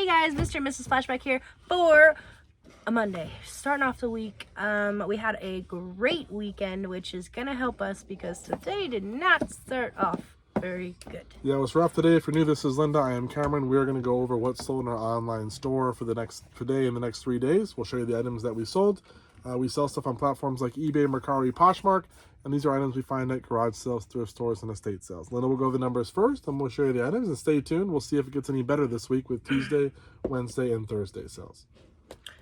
Hey guys, Mr. and Mrs. Flashback here for a Monday. Starting off the week, we had a great weekend, which is going to help us because today did not start off very good. Yeah, it was rough today. If you're new, this is Linda. I am Cameron. We're going to go over what's sold in our online store for today and the next 3 days. We'll show you the items that we sold. We sell stuff on platforms like eBay, Mercari, Poshmark, and these are items we find at garage sales, thrift stores, and estate sales. Linda will go over the numbers first, and we'll show you the items, and stay tuned. We'll see if it gets any better this week with Tuesday, Wednesday, and Thursday sales.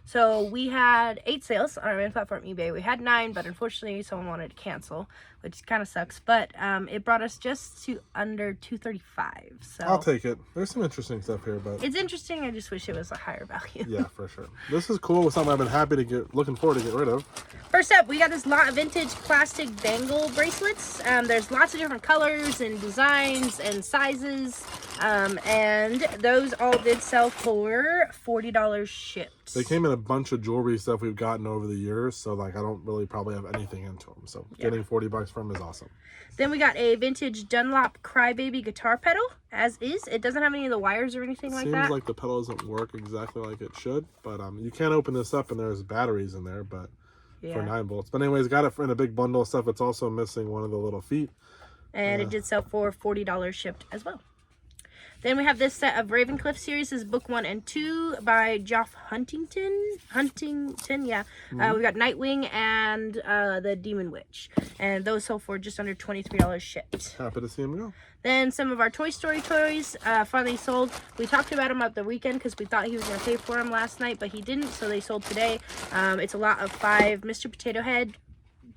So we had 8 sales on our main platform, eBay. We had 9, but unfortunately someone wanted to cancel, which kind of sucks. But it brought us just to under $235. So I'll take it. There's some interesting stuff here, but it's interesting. I just wish it was a higher value. Yeah, for sure. This is cool. It's something I've been looking forward to get rid of. First up, we got this lot of vintage plastic bangle bracelets. There's lots of different colors and designs and sizes. And those all did sell for $40 shipped. They came in a bunch of jewelry stuff we've gotten over the years, so like I don't really probably have anything into them. So getting $40 from them is awesome. Then we got a vintage Dunlop Crybaby guitar pedal, as is. It doesn't have any of the wires or anything like that. Seems like the pedal doesn't work exactly like it should, but you can't open this up and there's batteries in there, but for 9 volts. But anyways, got it in a big bundle of stuff. It's also missing one of the little feet. And it did sell for $40 shipped as well. Then we have this set of Ravencliff series. This is book 1 and 2 by Geoff Huntington, yeah. We got Nightwing and the Demon Witch. And those sold for just under $23 shipped. Happy to see them go. Then some of our Toy Story toys finally sold. We talked about them at the weekend because we thought he was going to pay for them last night, but he didn't, so they sold today. It's a lot of 5 Mr. Potato Head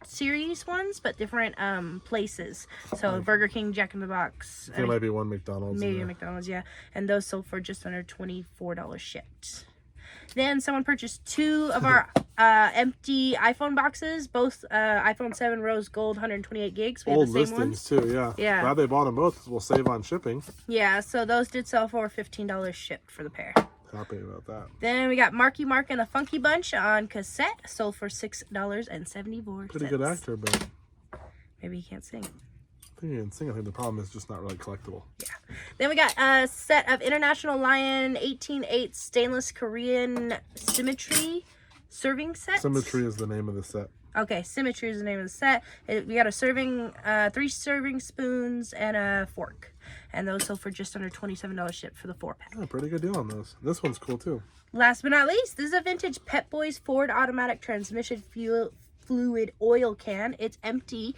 series ones, but different places. So Burger King, Jack in the Box. There might be one McDonald's. Maybe a McDonald's, yeah. And those sold for just under $24 shipped. Then someone purchased 2 of our empty iPhone boxes, both iPhone 7 Rose Gold 128 gigs. We Old had the same listings ones. too, yeah. Yeah. Glad they bought them both because we'll save on shipping. Yeah, so those did sell for $15 shipped for the pair. Happy about that. Then we got Marky Mark and the Funky Bunch on cassette, sold for $6.74. Pretty good actor, but maybe he can't sing. I think he can sing. I think the problem is just not really collectible. Yeah. Then we got a set of International Lion 18/8 stainless Korean Symmetry serving sets. Symmetry is the name of the set. Okay, Symmetry is the name of the set. We got a 3 serving spoons and a fork. And those sold for just under $27 shipped for the 4-pack. Yeah, pretty good deal on those. This one's cool too. Last but not least, this is a vintage Pep Boys Ford automatic transmission fluid oil can. It's empty.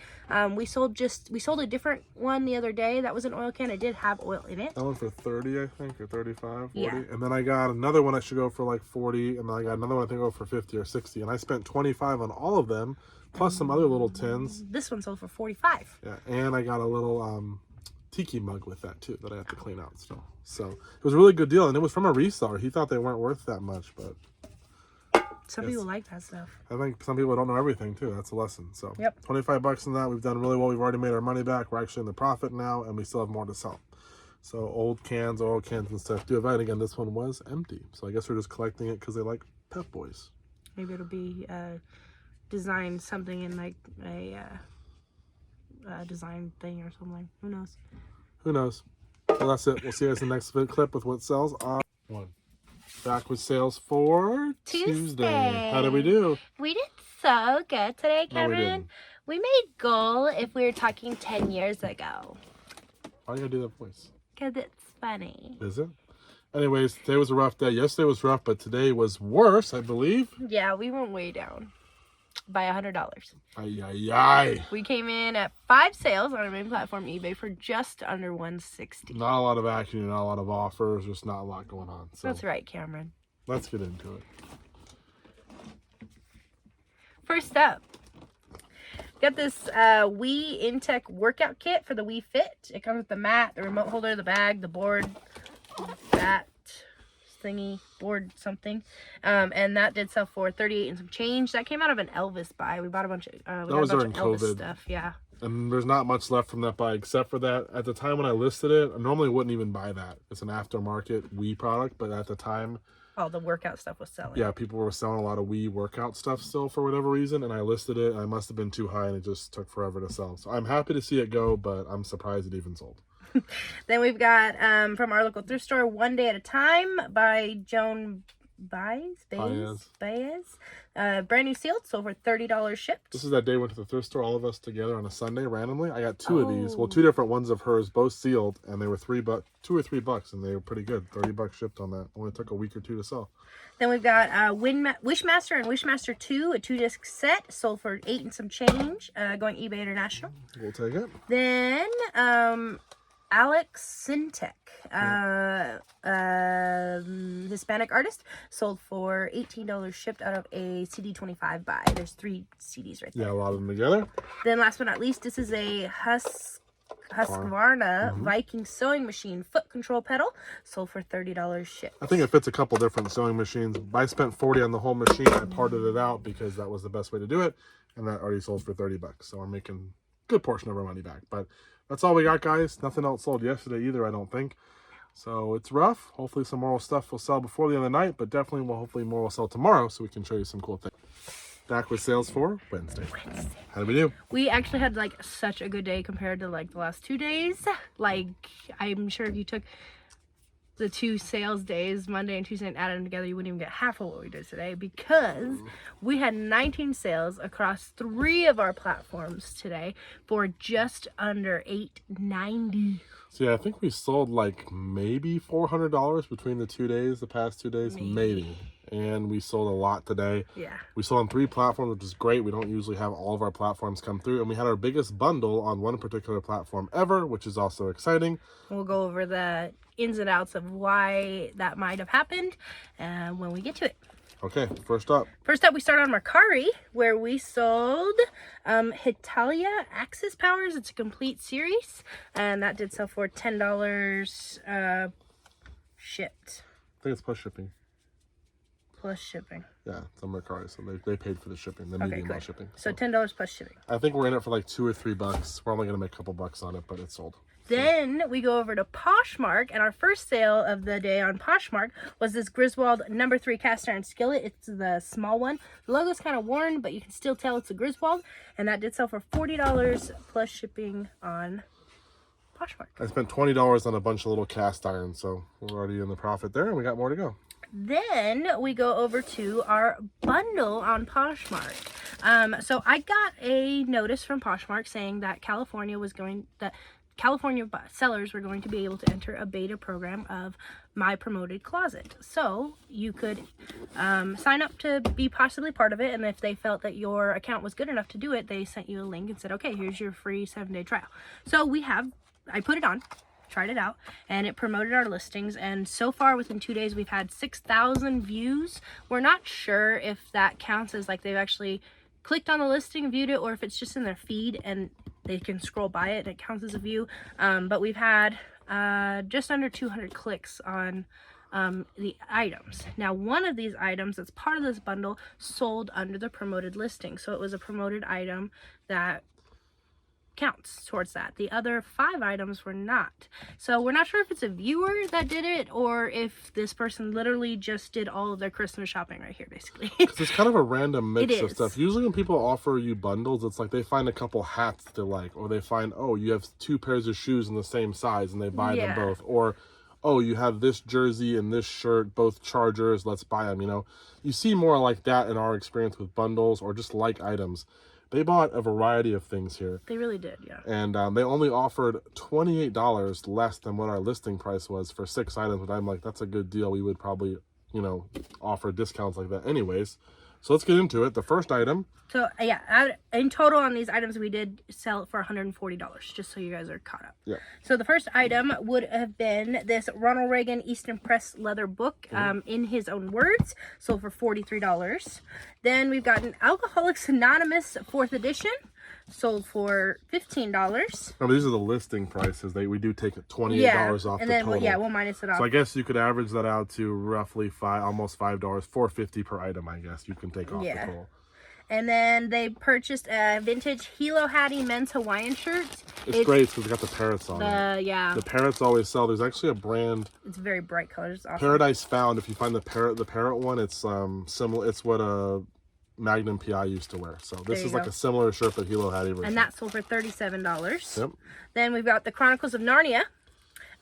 We sold a different one the other day. That was an oil can. It did have oil in it. That one for 30, I think, or 35, 40. Yeah. And then I got another one that should go for like 40, and then I got another one I think go for 50 or 60. And I spent 25 on all of them, plus some other little tins. This one sold for 45. Yeah, and I got a little tiki mug with that too that I have to clean out still. So it was a really good deal, and it was from a reseller. He thought they weren't worth that much, but some people like that stuff. I think some people don't know everything too. That's a lesson. So yep. $25 in that. We've done really well. We've already made our money back. We're actually in the profit now, and we still have more to sell. So old cans, oil cans and stuff do have that. Again, this one was empty, so I guess we're just collecting it because they like Pep Boys. Maybe it'll be designed something in like a design thing or something. Who knows? Who knows? Well, that's it. We'll see you guys in the next clip with what sells on one. Back with sales for Tuesday. How did we do? We did so good today, No, we Cameron. didn't. We made goal if we were talking 10 years ago. Why are you gonna do that voice? Because it's funny. Is it? Anyways, today was a rough day. Yesterday was rough, but today was worse, I believe. Yeah, we went way down by $100. Ay, ay, ay. We came in at 5 sales on our main platform, eBay, for just under $160. Not a lot of action, not a lot of offers, just not a lot going on. So That's right, Cameron. let's get into it. First up, got this Wii Intech workout kit for the Wii Fit. It comes with the mat, the remote holder, the bag, the board, that thingy, board something. And that did sell for $38 and some change. That came out of an Elvis buy. We bought a bunch of Elvis stuff. Yeah. And there's not much left from that buy except for that. At the time when I listed it, I normally wouldn't even buy that. It's an aftermarket Wii product, but at the time, all the workout stuff was selling. yeah, people were selling a lot of Wii workout stuff still for whatever reason, and I listed it, and I must have been too high, and it just took forever to sell. So I'm happy to see it go, but I'm surprised it even sold. Then we've got from our local thrift store, One Day at a Time by Joan Baez. Brand new sealed, sold for $30 shipped. This is that day we went to the thrift store, all of us together on a Sunday randomly. I got two of these. Well, two different ones of hers, both sealed, and they were $2 or $3, and they were pretty good. $30 shipped on that. Only took a week or two to sell. Then we've got Wishmaster and Wishmaster 2, a 2-disc set, sold for $8 and some change, going eBay International. We'll take it. Then Alex Sintek, Hispanic artist, sold for $18 shipped out of a CD 25 buy. There's 3 CDs right there. Yeah, a lot of them together. Then last but not least, this is a Husqvarna Viking sewing machine foot control pedal, sold for $30 shipped. I think it fits a couple different sewing machines. I spent $40 on the whole machine. I parted it out because that was the best way to do it, and that already sold for $30. So we're making a good portion of our money back. But that's all we got, guys. Nothing else sold yesterday either, I don't think. So it's rough. Hopefully some more stuff will sell before the end of the night, but definitely hopefully more will sell tomorrow so we can show you some cool things. Back with sales for Wednesday. How did we do? We actually had like such a good day compared to like the last 2 days. Like, I'm sure if you took the 2 sales days, Monday and Tuesday, and added them together, you wouldn't even get half of what we did today, because we had 19 sales across 3 of our platforms today for just under $890. So yeah, I think we sold like maybe $400 between the 2 days, the past 2 days, maybe. And we sold a lot today. Yeah. We sold on 3 platforms, which is great. We don't usually have all of our platforms come through. And we had our biggest bundle on one particular platform ever, which is also exciting. We'll go over the ins and outs of why that might have happened when we get to it. Okay, first up. We start on Mercari, where we sold Hitalia Axis Powers. It's a complete series, and that did sell for $10 shipped. I think it's plus shipping. Plus shipping. Yeah, it's on Mercari, so they paid for the shipping, the medium amount shipping. So $10 plus shipping. I think we're in it for like $2 or $3. We're only gonna make a couple bucks on it, but it's sold. Then we go over to Poshmark, and our first sale of the day on Poshmark was this Griswold No. 3 cast iron skillet. It's the small one. The logo's kind of worn, but you can still tell it's a Griswold, and that did sell for $40 plus shipping on Poshmark. I spent $20 on a bunch of little cast irons, so we're already in the profit there, and we got more to go. Then we go over to our bundle on Poshmark. So I got a notice from Poshmark saying that California sellers were going to be able to enter a beta program of My Promoted Closet. So you could sign up to be possibly part of it, and if they felt that your account was good enough to do it, they sent you a link and said, okay, here's your free 7-day trial. So I put it on, tried it out, and it promoted our listings, and so far within 2 days we've had 6,000 views. We're not sure if that counts as like they've actually clicked on the listing, viewed it, or if it's just in their feed and they can scroll by it and it counts as a view. But we've had just under 200 clicks on the items. Now, one of these items that's part of this bundle sold under the promoted listing, so it was a promoted item that counts towards that. The other 5 items were not. So we're not sure if it's a viewer that did it or if this person literally just did all of their Christmas shopping right here, basically. Because it's kind of a random mix of stuff. Usually when people offer you bundles, it's like they find a couple hats they like, or they find, oh, you have 2 pairs of shoes in the same size and they buy them both, or oh, you have this jersey and this shirt, both Chargers, let's buy them. You know, you see more like that in our experience with bundles or just like items. They bought a variety of things here. They really did, yeah. And they only offered $28 less than what our listing price was for 6 items. But I'm like, that's a good deal. We would probably, offer discounts like that anyways. So let's get into it. The first item. So, yeah, in total on these items, we did sell it for $140, just so you guys are caught up. Yeah. So the first item would have been this Ronald Reagan Eastern Press leather book, in his own words, sold for $43. Then we've got an Alcoholics Anonymous 4th edition, sold for $15. No, these are the listing prices. We do take $28 off and the then total. we'll minus it off. So I guess you could average that out to roughly almost $5, $4.50 per item. I guess you can take off the total. And then they purchased a vintage Hilo Hattie men's Hawaiian shirt. It's great because it's got the parrots on it. Yeah. The parrots always sell. There's actually a brand. It's very bright colors. It's awesome. Paradise Found. If you find the parrot one, it's similar. It's what a Magnum PI used to wear. So this is like a similar shirt but Hilo Hattie version. And that sold for $37. Yep. Then we've got the Chronicles of Narnia.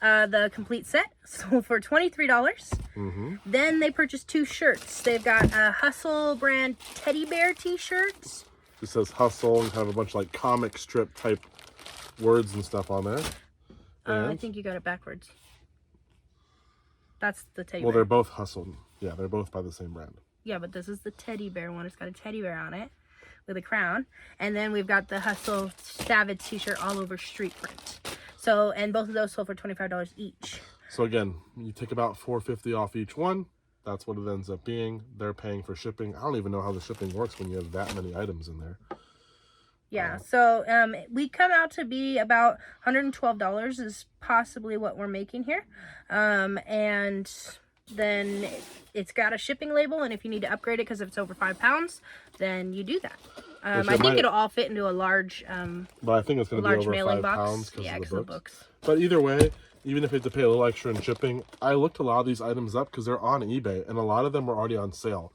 The complete set sold for $23. Then they purchased 2 shirts. They've got a Hustle brand teddy bear t-shirts. It says Hustle and have a bunch of like comic strip type words and stuff on there. I think you got it backwards. That's the teddy Well, bear. they're both Hustle. Yeah, they're both by the same brand. Yeah, but this is the teddy bear one. It's got a teddy bear on it with a crown. And then we've got the Hustle Savage t-shirt all over street print. So, and both of those sold for $25 each. So again, you take about $4.50 off each one. That's what it ends up being. They're paying for shipping. I don't even know how the shipping works when you have that many items in there. Yeah, so we come out to be about $112 is possibly what we're making here. And then it's got a shipping label, and if you need to upgrade it because if it's over 5 pounds, then you do that. I think it'll all fit into a large but I think it's going to be over mailing 5 box. pounds because of the books. books. But either way, even if you have to pay a little extra in shipping, I looked a lot of these items up because they're on eBay, and a lot of them were already on sale.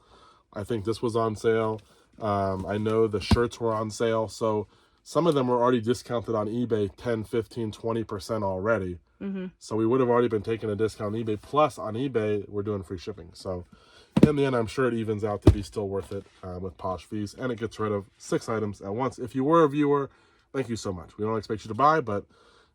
I think this was on sale. I know the shirts were on sale, so some of them were already discounted on eBay 10, 15, 20% already. So we would have already been taking a discount on eBay. Plus, on eBay, we're doing free shipping. So in the end, I'm sure it evens out to be still worth it with Posh fees, and it gets rid of 6 items at once. If you were a viewer, thank you so much. We don't expect you to buy, but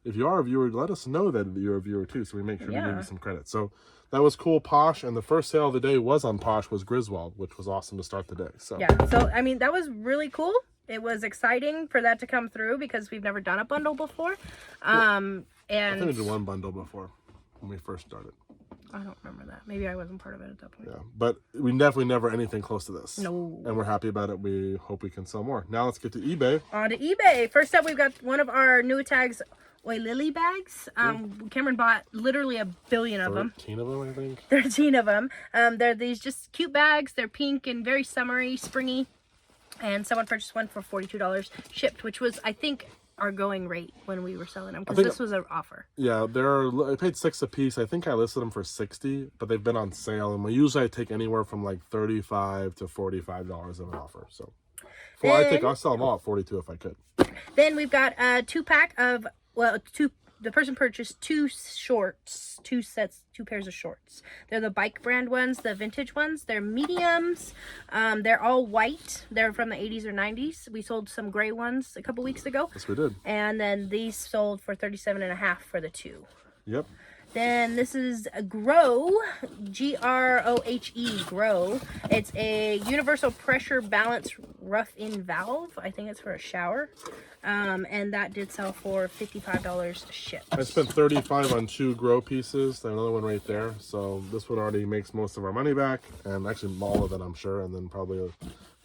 if you are a viewer, let us know that you're a viewer too, so we make sure to give you some credit. So that was cool, Posh, and the first sale of the day was on Posh was Griswold, which was awesome to start the day. So yeah, so I mean that was really cool. It was exciting for that to come through because we've never done a bundle before. And I think we did one bundle before when we first started. I don't remember that. Maybe I wasn't part of it at that point. Yeah, but we definitely never anything close to this. No. And we're happy about it. We hope we can sell more. Now let's get to eBay. On to eBay. First up, we've got one of our new tags. Oi Lily bags. Cameron bought literally a billion of them. 13 of them, I think. 13 of them. They're these just cute bags. They're pink and very summery, springy. And someone purchased one for $42 shipped, which was, I think, our going rate when we were selling them because this was an offer. Yeah, I paid $6 a piece. I think I listed them for $60, but they've been on sale, and usually I take anywhere from like $35 to $45 of an offer. So I'll sell them all at $42 if I could. Then we've got a 2-pack of the person purchased 2 shorts, 2 pairs of shorts. They're the bike brand ones, the vintage ones. They're mediums. They're all white. They're from the 80s or 90s. We sold some gray ones a couple weeks ago. Yes, we did. And then these sold for $37.50 for the 2. Yep. Then this is a Grow, Grohe, Grow. It's a universal pressure balance rough-in valve. I think it's for a shower. And that did sell for $55 shipped. I spent $35 on 2 Grow pieces. There's another one right there. So this one already makes most of our money back, and actually all of it, I'm sure. And then probably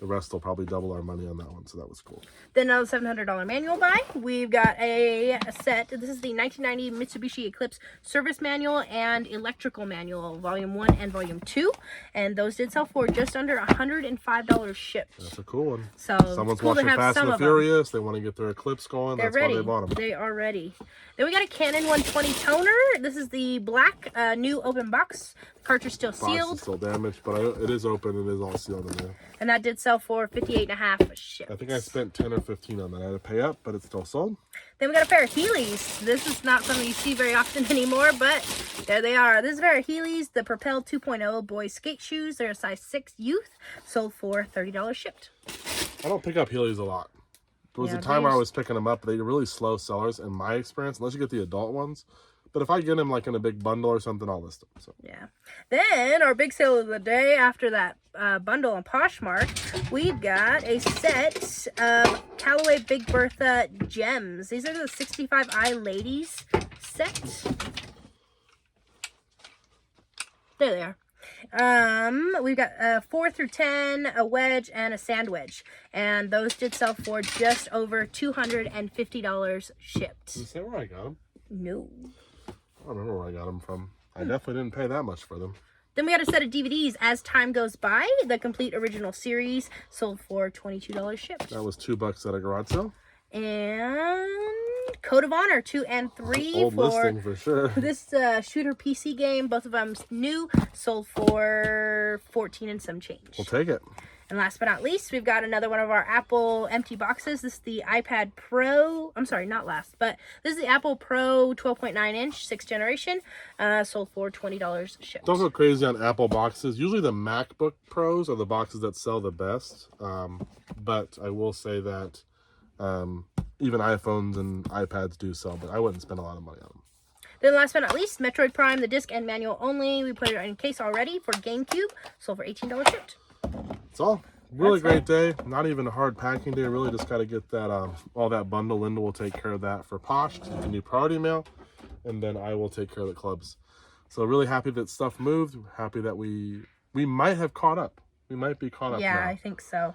the rest will probably double our money on that one. So that was cool. Then another $700 manual buy. We've got a set. This is the 1990 Mitsubishi Eclipse Service Manual and Electrical Manual, Volume 1 and Volume 2. And those did sell for just under $105 shipped. That's a cool one. So someone's watching Fast and the Furious. They want to get their Eclipse going. That's why they bought them. They are ready. Then we got a Canon 120 toner. This is the black new open box. Cartridge still sealed. Box is still damaged, but it is open. It is all sealed in there. And that did sell for $58.50 shipped. I think I spent $10 or $15 on that. I had to pay up, but it's still sold. Then we got a pair of Heelys. This is not something you see very often anymore, but there they are. This is a pair of Heelys, the Propel 2.0 boys skate shoes. They're a size 6 youth. Sold for $30 shipped. I don't pick up Heelys a lot. There was a time where I was picking them up, but they're really slow sellers in my experience, unless you get the adult ones. But if I get them like in a big bundle or something, I'll list them. So. Yeah. Then our big sale of the day after that bundle on Poshmark, we've got a set of Callaway Big Bertha gems. These are the 65i ladies set. There they are. We've got 4 through 10, a wedge, and a sand wedge. And those did sell for just over $250 shipped. Did you say where I got them? No. I don't remember where I got them from. I definitely didn't pay that much for them. Then we got a set of DVDs, As Time Goes By. The complete original series sold for $22 shipped. That was $2 at a garage sale. And Code of Honor 2 and 3. Old listing for sure. This shooter PC game, both of them new, sold for $14 and some change. We'll take it. And last but not least, we've got another one of our Apple empty boxes. This is the iPad Pro. I'm sorry, not last, but this is the Apple Pro 12.9 inch, 6th generation. Sold for $20 shipped. Don't go crazy on Apple boxes. Usually the MacBook Pros are the boxes that sell the best. But I will say that even iPhones and iPads do sell, but I wouldn't spend a lot of money on them. Then last but not least, Metroid Prime, the disc and manual only. We put it in case already for GameCube. Sold for $18 shipped. That's all. Really great day. Not even a hard packing day. Really just got to get that all that bundle. Linda will take care of that for Posh. You can do priority mail. And then I will take care of the clubs. So really happy that stuff moved. Happy that we might have caught up. We might be caught up now. Yeah, I think so.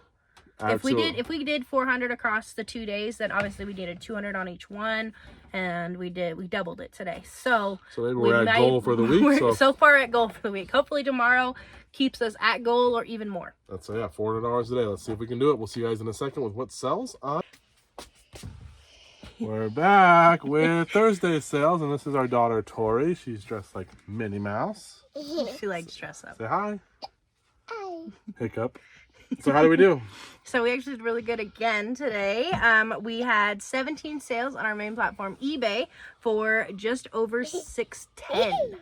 If we did 400 across the 2 days, then obviously we did 200 on each one, and we doubled it today. So maybe we're at goal for the week. We're so far at goal for the week. Hopefully tomorrow keeps us at goal or even more. That's $400 a day. Let's see if we can do it. We'll see you guys in a second with what sells. We're back with Thursday sales, and this is our daughter Tori. She's dressed like Minnie Mouse. She likes dress up. Say hi. Hi. Hiccup. So how do we do? So we actually did really good again today. We had 17 sales on our main platform, eBay, for just over $610.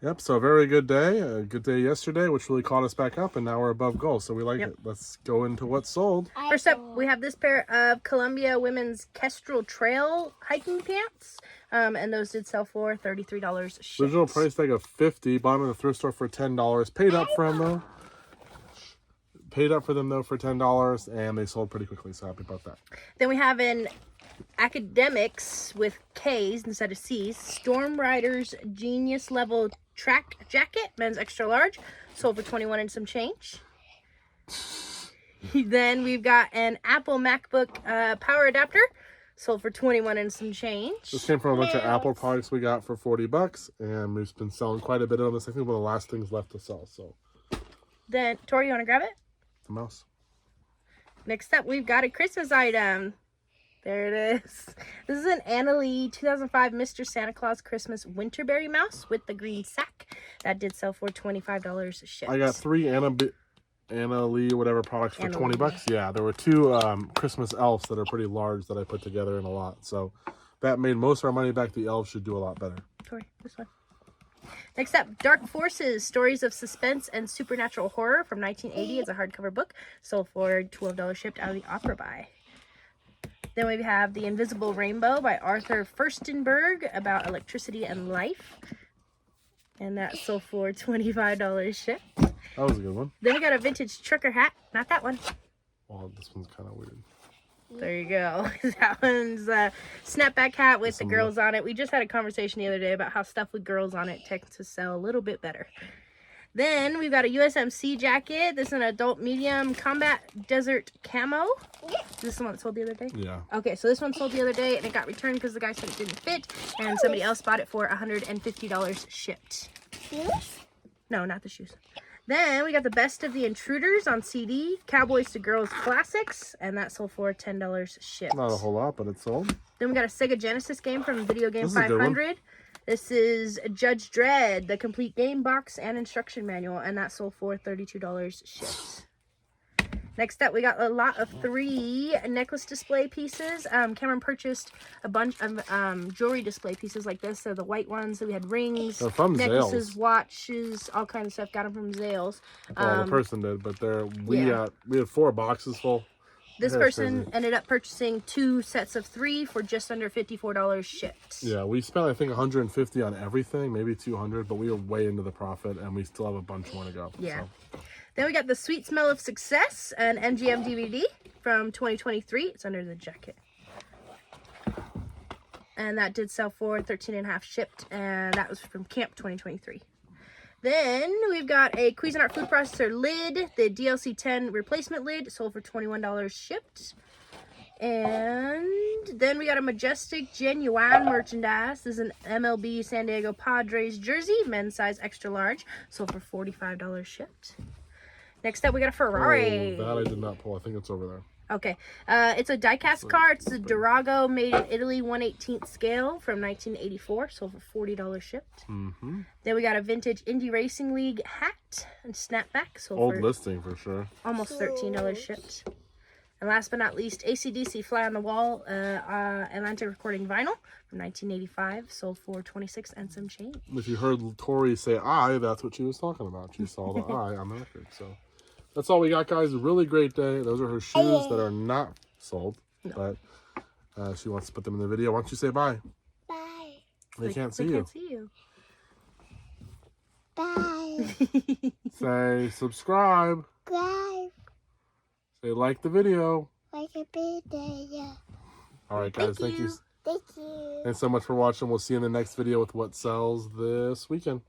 Yep, so a very good day. A good day yesterday, which really caught us back up, and now we're above goal, so we like it. Let's go into what sold. First up, we have this pair of Columbia Women's Kestrel Trail hiking pants, and those did sell for $33 shipped. Original price tag of $50, bought them in the thrift store for $10. Paid up for them, though. Paid up for them, though, for $10, and they sold pretty quickly, so happy about that. Then we have an Academics with K's instead of C's, Storm Riders Genius Level Track Jacket, men's extra large, sold for $21 and some change. Then we've got an Apple MacBook power adapter, sold for $21 and some change. This came from a bunch of Apple products we got for $40, and we've been selling quite a bit of this. I think one of the last things left to sell. So then, Tori, you want to grab it? The mouse. Next up, we've got a Christmas item. There it is. This is an Anna Lee 2005 Mr. Santa Claus Christmas Winterberry mouse with the green sack. That did sell for $25 shipped. I got 3 Anna Lee whatever products for $20. Yeah, there were 2 Christmas elves that are pretty large that I put together in a lot. So that made most of our money back. The elves should do a lot better. Tori, this one. Next up, Dark Forces, Stories of Suspense and Supernatural Horror from 1980. It's a hardcover book. Sold for $12 shipped out of the Opera Buy. Then we have The Invisible Rainbow by Arthur Furstenberg about electricity and life. And that sold for $25 shipped. That was a good one. Then we got a vintage trucker hat. Not that one. Well, this one's kind of weird. There you go. That one's a snapback hat with the girls on it. We just had a conversation the other day about how stuff with girls on it tends to sell a little bit better. Then we've got a USMC jacket. This is an adult medium combat desert camo. Is this the one that sold the other day? Yeah. Okay, so this one sold the other day and it got returned because the guy said it didn't fit, and somebody else bought it for $150 shipped. Shoes? No, not the shoes. Then we got the Best of the Intruders on CD, Cowboys to Girls Classics, and that sold for $10 shipped. Not a whole lot, but it sold. Then we got a Sega Genesis game from Video Game This is a good one. 500. This is Judge Dredd, the complete game box and instruction manual, and that sold for $32 shipped. Next up, we got a lot of 3 necklace display pieces. Cameron purchased a bunch of jewelry display pieces like this. So the white ones, so we had rings, They're from necklaces, Zales. watches, all kinds of stuff. Got them from Zales. Well, the person did, but we had 4 boxes full. This That's person crazy. ended up purchasing 2 sets of 3 for just under $54 shipped. Yeah, we spent I think $150 on everything, maybe $200, but we were way into the profit, and we still have a bunch more to go. Yeah. So. Then we got the Sweet Smell of Success, an MGM DVD from 2023. It's under the jacket. And that did sell for $13.50 shipped, and that was from Camp 2023. Then we've got a Cuisinart food processor lid, the DLC 10 replacement lid, sold for $21 shipped. And then we got a Majestic Genuine merchandise. This is an MLB San Diego Padres jersey, men's size extra large, sold for $45 shipped. Next up, we got a Ferrari. Oh, that I did not pull. I think it's over there. Okay. It's a die-cast car. It's a Durago made in Italy 1/18 scale from 1984. Sold for $40 shipped. Mm-hmm. Then we got a vintage Indy Racing League hat. Fit and Snapback. Sold Old for listing for sure. almost $13 shipped. And last but not least, AC/DC Fly on the Wall Atlantic Recording Vinyl from 1985. Sold for $26 and some change. If you heard Tori say "I," that's what she was talking about. She saw the "I" on the record. So that's all we got, guys. A really great day. Those are her shoes that are not sold, but she wants to put them in the video. Why don't you say bye? Bye. They can't see They you. can't see you. Bye. Say subscribe. Bye. Say like the video. Like a video. All right, guys. Thank you. Thank you. Thanks so much for watching. We'll see you in the next video with what sells this weekend.